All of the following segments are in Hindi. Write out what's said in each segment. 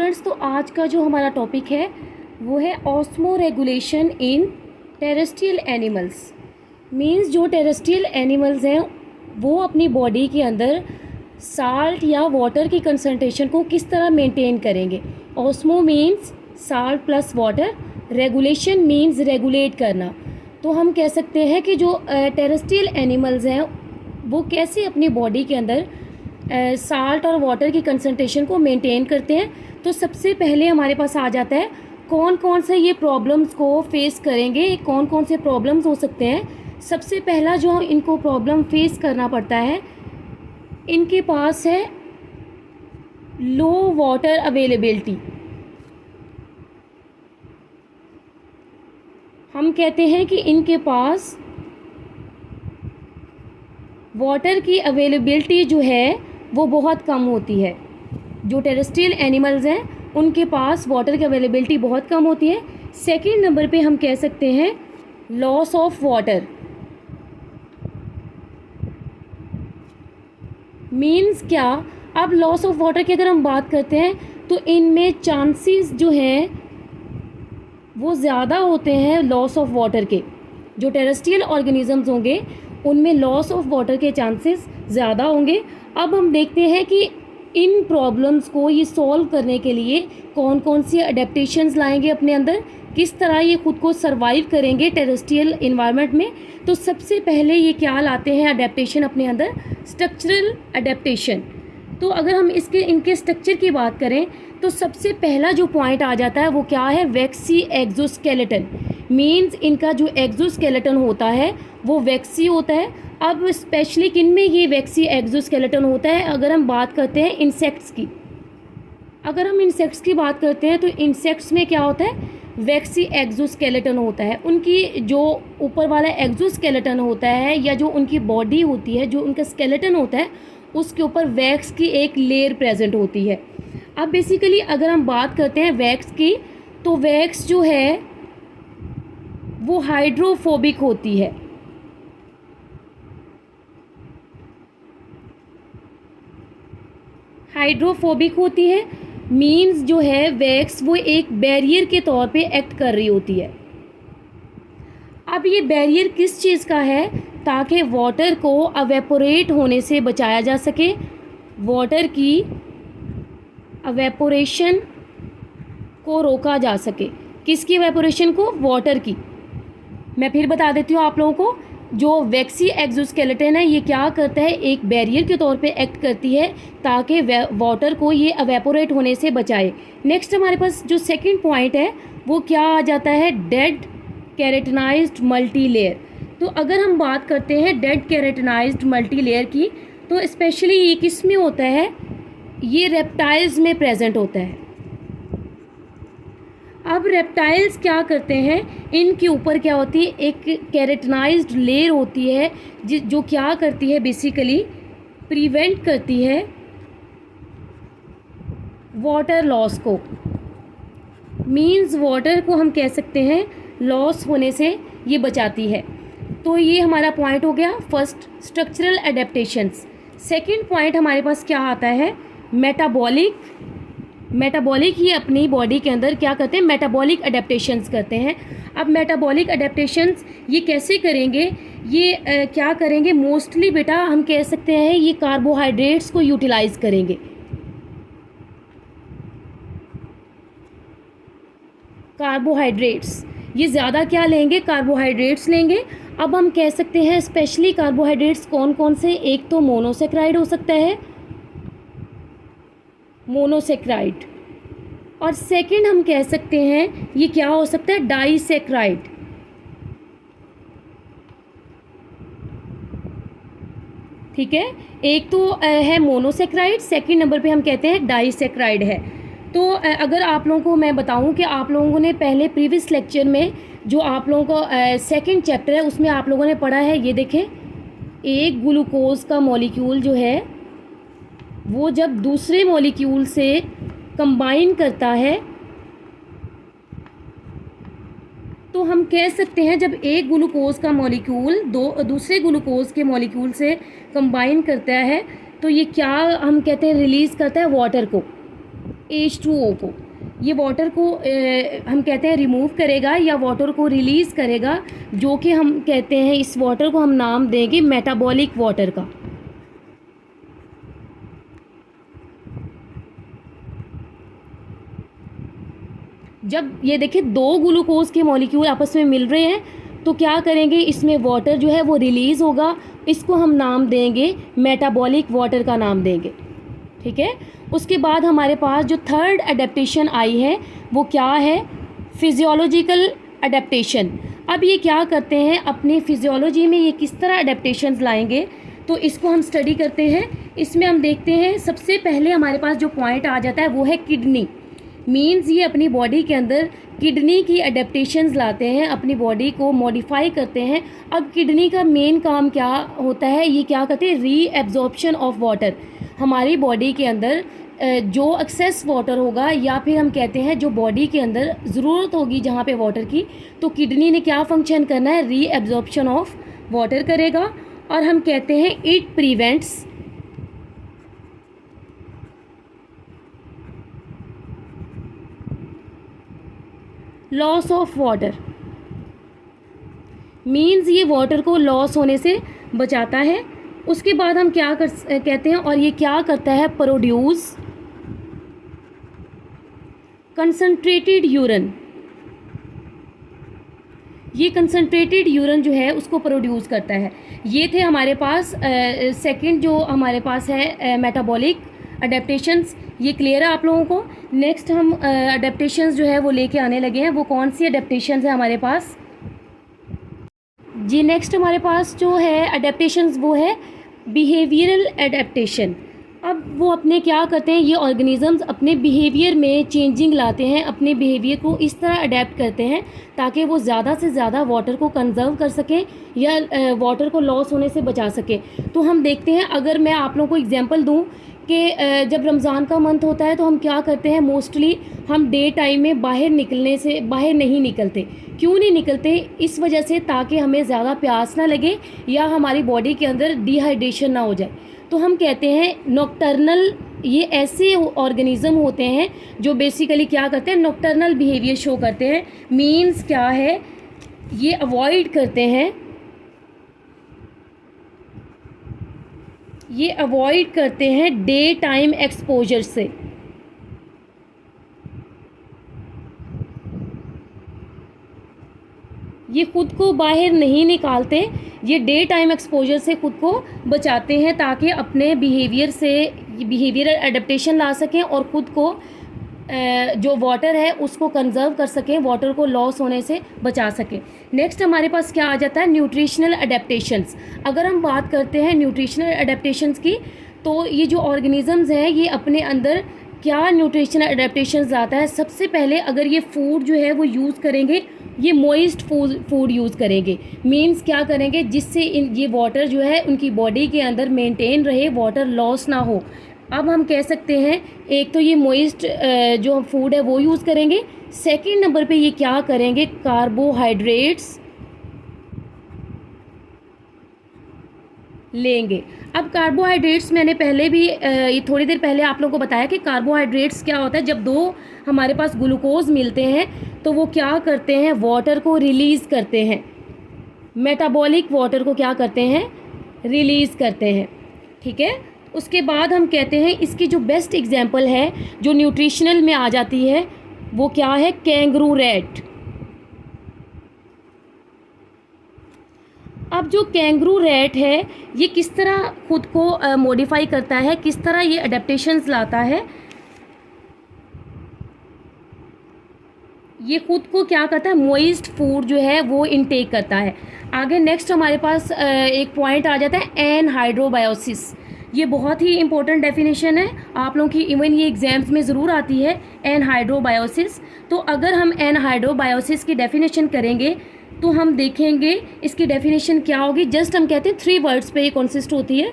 स्टूडेंट्स, तो आज का जो हमारा टॉपिक है वो है osmo regulation in terrestrial animals. Means जो टेरेस्ट्रियल एनिमल्स हैं वो अपनी बॉडी के अंदर साल्ट या वाटर की कंसंट्रेशन को किस तरह मेंटेन करेंगे। Osmo means salt plus water, regulation means regulate करना। तो हम कह सकते हैं कि जो टेरेस्ट्रियल एनिमल्स हैं वो कैसे अपनी बॉडी के अंदर साल्ट और वाटर की कंसंट्रेशन को मेंटेन करते हैं। तो सबसे पहले हमारे पास आ जाता है कौन कौन से ये प्रॉब्लम्स को फेस करेंगे, कौन कौन से प्रॉब्लम्स हो सकते हैं। सबसे पहला जो इनको प्रॉब्लम फेस करना पड़ता है, इनके पास है लो वाटर अवेलेबिलिटी। हम कहते हैं कि इनके पास वाटर की अवेलेबिलिटी जो है वो बहुत कम होती है। जो टेरेस्ट्रियल एनिमल्स हैं उनके पास वाटर की अवेलेबिलिटी बहुत कम होती है। सेकंड नंबर पे हम कह सकते हैं लॉस ऑफ वाटर। मीन्स क्या, अब लॉस ऑफ वाटर की अगर हम बात करते हैं तो इनमें चांसेस जो हैं वो ज़्यादा होते हैं लॉस ऑफ वाटर के। जो टेरेस्ट्रियल ऑर्गेनिजम्स होंगे उनमें लॉस ऑफ वाटर के चांसेस ज़्यादा होंगे। अब हम देखते हैं कि इन प्रॉब्लम्स को ये सॉल्व करने के लिए कौन कौन सी अडेप्टेशंस लाएंगे अपने अंदर, किस तरह ये खुद को सर्वाइव करेंगे टेरेस्ट्रियल इन्वायरमेंट में। तो सबसे पहले ये क्या लाते हैं अडेप्टेशन अपने अंदर, स्ट्रक्चरल अडेप्टेशन। तो अगर हम इनके स्ट्रक्चर की बात करें तो सबसे पहला जो पॉइंट आ जाता है वो क्या है, वैक्सी एक्सोस्केलेटन। मीन्स इनका जो एक्सोस्केलेटन होता है वो वैक्सी होता है। अब स्पेशली किन में ये वैक्सी एक्सोस्केलेटन होता है, अगर हम बात करते हैं इंसेक्ट्स की। अगर हम इंसेक्ट्स की बात करते हैं तो इंसेक्ट्स में क्या होता है, वैक्सी एक्सोस्केलेटन होता है। उनकी जो ऊपर वाला एक्सोस्केलेटन होता है या जो उनकी बॉडी होती है, जो उनका स्केलेटन होता है, उसके ऊपर वैक्स की एक लेयर प्रेजेंट होती है। अब बेसिकली अगर हम बात करते हैं वैक्स की, तो वैक्स जो है वो हाइड्रोफोबिक होती है। हाइड्रोफोबिक होती है मीन्स जो है वैक्स वो एक बैरियर के तौर पे एक्ट कर रही होती है। अब ये बैरियर किस चीज़ का है, ताकि वाटर को अवेपोरेट होने से बचाया जा सके। वाटर की अवेपोरेशन को रोका जा सके। किसकी अवेपोरेशन को, वाटर की। मैं फिर बता देती हूँ आप लोगों को, जो वैक्सी एक्सोस्केलेटन है ये क्या करता है, एक बैरियर के तौर पे एक्ट करती है ताकि वाटर को ये अवेपोरेट होने से बचाए। नेक्स्ट हमारे पास जो सेकंड पॉइंट है वो क्या आ जाता है, डेड केराटिनाइज्ड मल्टी लेयर। तो अगर हम बात करते हैं डेड केराटिनाइज्ड मल्टी लेयर की, तो स्पेशली ये किस में होता है, ये रेप्टाइल्स में प्रेजेंट होता है। अब रेप्टाइल्स क्या करते हैं, इनके ऊपर क्या होती है, एक केराटिनाइज्ड लेयर होती है जो क्या करती है, बेसिकली प्रिवेंट करती है वाटर लॉस को। मींस वाटर को हम कह सकते हैं लॉस होने से ये बचाती है। तो ये हमारा पॉइंट हो गया first, structural adaptations. Second point हमारे पास क्या आता है, मेटाबॉलिक। मेटाबॉलिक ही अपनी बॉडी के अंदर क्या करते हैं, मेटाबॉलिक अडेप्टेशंस करते हैं। अब मेटाबॉलिक अडेप्टेशंस ये कैसे करेंगे, ये क्या करेंगे, मोस्टली बेटा हम कह सकते हैं ये कार्बोहाइड्रेट्स को यूटिलाइज करेंगे। कार्बोहाइड्रेट्स ये ज़्यादा क्या लेंगे, कार्बोहाइड्रेट्स लेंगे। अब हम कह सकते हैं स्पेशली कार्बोहाइड्रेट्स कौन कौन से, एक तो मोनोसेक्राइड हो सकता है, मोनोसेक्राइड, और सेकंड हम कह सकते हैं ये क्या हो सकता है, डाइसेक्राइड। ठीक है, एक तो है मोनोसेक्राइड, सेकंड नंबर पे हम कहते हैं डाइसेक्राइड है। तो अगर आप लोगों को मैं बताऊं कि आप लोगों ने पहले प्रीवियस लेक्चर में जो आप लोगों को सेकंड चैप्टर है उसमें आप लोगों ने पढ़ा है, ये देखें, एक ग्लूकोज का मॉलिक्यूल जो है वो जब दूसरे मॉलिक्यूल से कंबाइन करता है तो हम कह सकते हैं जब एक ग्लूकोज का मॉलिक्यूल दूसरे ग्लूकोज के मॉलिक्यूल से कंबाइन करता है तो ये क्या हम कहते हैं, रिलीज़ करता है वाटर को। H2O को, ये वाटर को हम कहते हैं रिमूव करेगा या वाटर को रिलीज़ करेगा, जो कि हम कहते हैं इस वाटर को हम नाम देंगे मेटाबॉलिक वाटर का। जब ये देखिए दो ग्लूकोज के मॉलिक्यूल आपस में मिल रहे हैं तो क्या करेंगे, इसमें वाटर जो है वो रिलीज़ होगा, इसको हम नाम देंगे मेटाबॉलिक वाटर का नाम देंगे। ठीक है, उसके बाद हमारे पास जो थर्ड अडेप्टेशन आई है वो क्या है, फिजियोलॉजिकल अडेप्टेशन। अब ये क्या करते हैं, अपनी फिजियोलॉजी में ये किस तरह अडेप्टेशंस लाएंगे, तो इसको हम स्टडी करते हैं। इसमें हम देखते हैं सबसे पहले हमारे पास जो पॉइंट आ जाता है वो है किडनी। मीन्स ये अपनी बॉडी के अंदर किडनी की अडेप्टेशंस लाते हैं, अपनी बॉडी को मॉडिफाई करते हैं। अब किडनी का मेन काम क्या होता है, ये क्या करते हैं, री एब्जॉर्प्शन ऑफ वाटर। हमारी बॉडी के अंदर जो एक्सेस वाटर होगा या फिर हम कहते हैं जो बॉडी के अंदर ज़रूरत होगी जहाँ पे वाटर की, तो किडनी ने क्या फंक्शन करना है, री एब्जॉर्प्शन ऑफ वाटर करेगा। और हम कहते हैं it prevents loss of water. Means ये वाटर को लॉस होने से बचाता है। उसके बाद हम क्या कहते हैं, और ये क्या करता है, प्रोड्यूस कंसंट्रेटेड यूरिन। ये कंसंट्रेटेड यूरिन जो है उसको प्रोड्यूस करता है। ये थे हमारे पास सेकंड जो हमारे पास है मेटाबॉलिक अडेप्टेशंस। ये क्लियर है आप लोगों को। नेक्स्ट हम अडेप्टेशंस जो है वो लेके आने लगे हैं। वो कौन सी अडेप्टेशंस है हमारे पास जी, नेक्स्ट हमारे पास जो है अडेप्टेशंस वो है बिहेवियरल अडेप्टेशन। अब वो अपने क्या करते हैं, ये ऑर्गेनिजम्स अपने बिहेवियर में चेंजिंग लाते हैं, अपने बिहेवियर को इस तरह अडेप्ट करते हैं ताकि वो ज़्यादा से ज़्यादा वाटर को कंजर्व कर सकें या वाटर को लॉस होने से बचा सकें। तो हम देखते हैं, अगर मैं आप लोगों को एग्जांपल दूं कि जब रमज़ान का मंथ होता है तो हम क्या करते हैं, मोस्टली हम डे टाइम में बाहर नहीं निकलते। क्यों नहीं निकलते, इस वजह से ताकि हमें ज़्यादा प्यास ना लगे या हमारी बॉडी के अंदर डिहाइड्रेशन ना हो जाए। तो हम कहते हैं नॉकटर्नल, ये ऐसे ऑर्गेनिज्म होते हैं जो बेसिकली क्या करते हैं, नॉकटर्नल बिहेवियर शो करते हैं। मीन्स क्या है, ये अवॉइड करते हैं डे टाइम एक्सपोजर से। ये खुद को बाहर नहीं निकालते, ये डे टाइम एक्सपोजर से खुद को बचाते हैं ताकि अपने बिहेवियरल एडेप्टेशन ला सकें और ख़ुद को जो वाटर है उसको कंजर्व कर सकें, वाटर को लॉस होने से बचा सकें। नेक्स्ट हमारे पास क्या आ जाता है, न्यूट्रिशनल अडेप्टेशंस। अगर हम बात करते हैं न्यूट्रिशनल अडेप्टेशंस की, तो ये जो ऑर्गेनिजम्स हैं ये अपने अंदर क्या न्यूट्रिशनल अडेप्टेशंस लाता है। सबसे पहले अगर ये फूड जो है वो यूज़ करेंगे, ये मॉइस्ट फूड यूज़ करेंगे। मीन्स क्या करेंगे, जिससे ये वाटर जो है उनकी बॉडी के अंदर मेंटेन रहे, वाटर लॉस ना हो। अब हम कह सकते हैं एक तो ये मॉइस्ट जो फूड है वो यूज़ करेंगे। सेकंड नंबर पे ये क्या करेंगे, कार्बोहाइड्रेट्स लेंगे। अब कार्बोहाइड्रेट्स मैंने पहले भी ये थोड़ी देर पहले आप लोगों को बताया कि कार्बोहाइड्रेट्स क्या होता है। जब दो हमारे पास ग्लूकोज मिलते हैं तो वो क्या करते हैं, वाटर को रिलीज़ करते हैं, मेटाबॉलिक वाटर को क्या करते हैं, रिलीज़ करते हैं। ठीक है, उसके बाद हम कहते हैं इसकी जो बेस्ट एग्जांपल है जो न्यूट्रिशनल में आ जाती है वो क्या है, कैंगरू रैट। अब जो कैंगरू रैट है ये किस तरह खुद को मॉडिफाई करता है, किस तरह ये अडेप्टेशंस लाता है, ये खुद को क्या करता है, मॉइस्ट फूड जो है वो इनटेक करता है। आगे नेक्स्ट हमारे पास एक पॉइंट आ जाता है एनहाइड्रोबायोसिस। ये बहुत ही इंपॉर्टेंट डेफिनेशन है, आप लोगों की इवन ये एग्जाम्स में ज़रूर आती है एनहाइड्रोबायोसिस। तो अगर हम एनहाइड्रोबायोसिस की डेफिनेशन करेंगे तो हम देखेंगे इसकी डेफिनेशन क्या होगी। जस्ट हम कहते हैं 3 वर्ड्स पे ये कंसिस्ट होती है,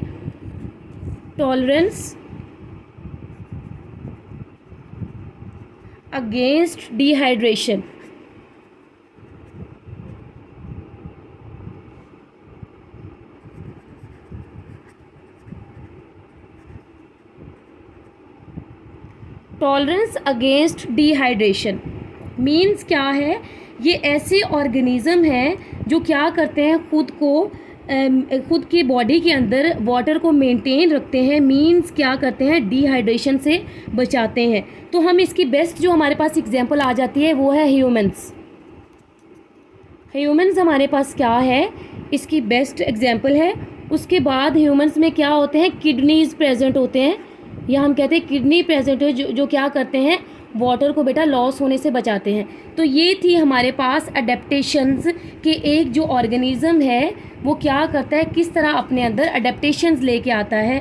tolerance against dehydration. Tolerance against dehydration means क्या है? ये ऐसे ऑर्गेनिज़म हैं जो क्या करते हैं, खुद की बॉडी के अंदर वाटर को मेंटेन रखते हैं। मीन्स क्या करते हैं? डिहाइड्रेशन से बचाते हैं। तो हम इसकी बेस्ट जो हमारे पास एग्जांपल आ जाती है वो है ह्यूमंस। ह्यूमंस हमारे पास क्या है, इसकी बेस्ट एग्जांपल है। उसके बाद ह्यूमंस में क्या होते हैं? किडनीज़ प्रेजेंट होते हैं, या हम कहते हैं किडनी प्रेजेंट है, जो क्या करते हैं? वाटर को बेटा लॉस होने से बचाते हैं। तो ये थी हमारे पास अडेप्टेशंस के एक जो ऑर्गेनिज़म है वो क्या करता है, किस तरह अपने अंदर अडेप्टेशंस लेके आता है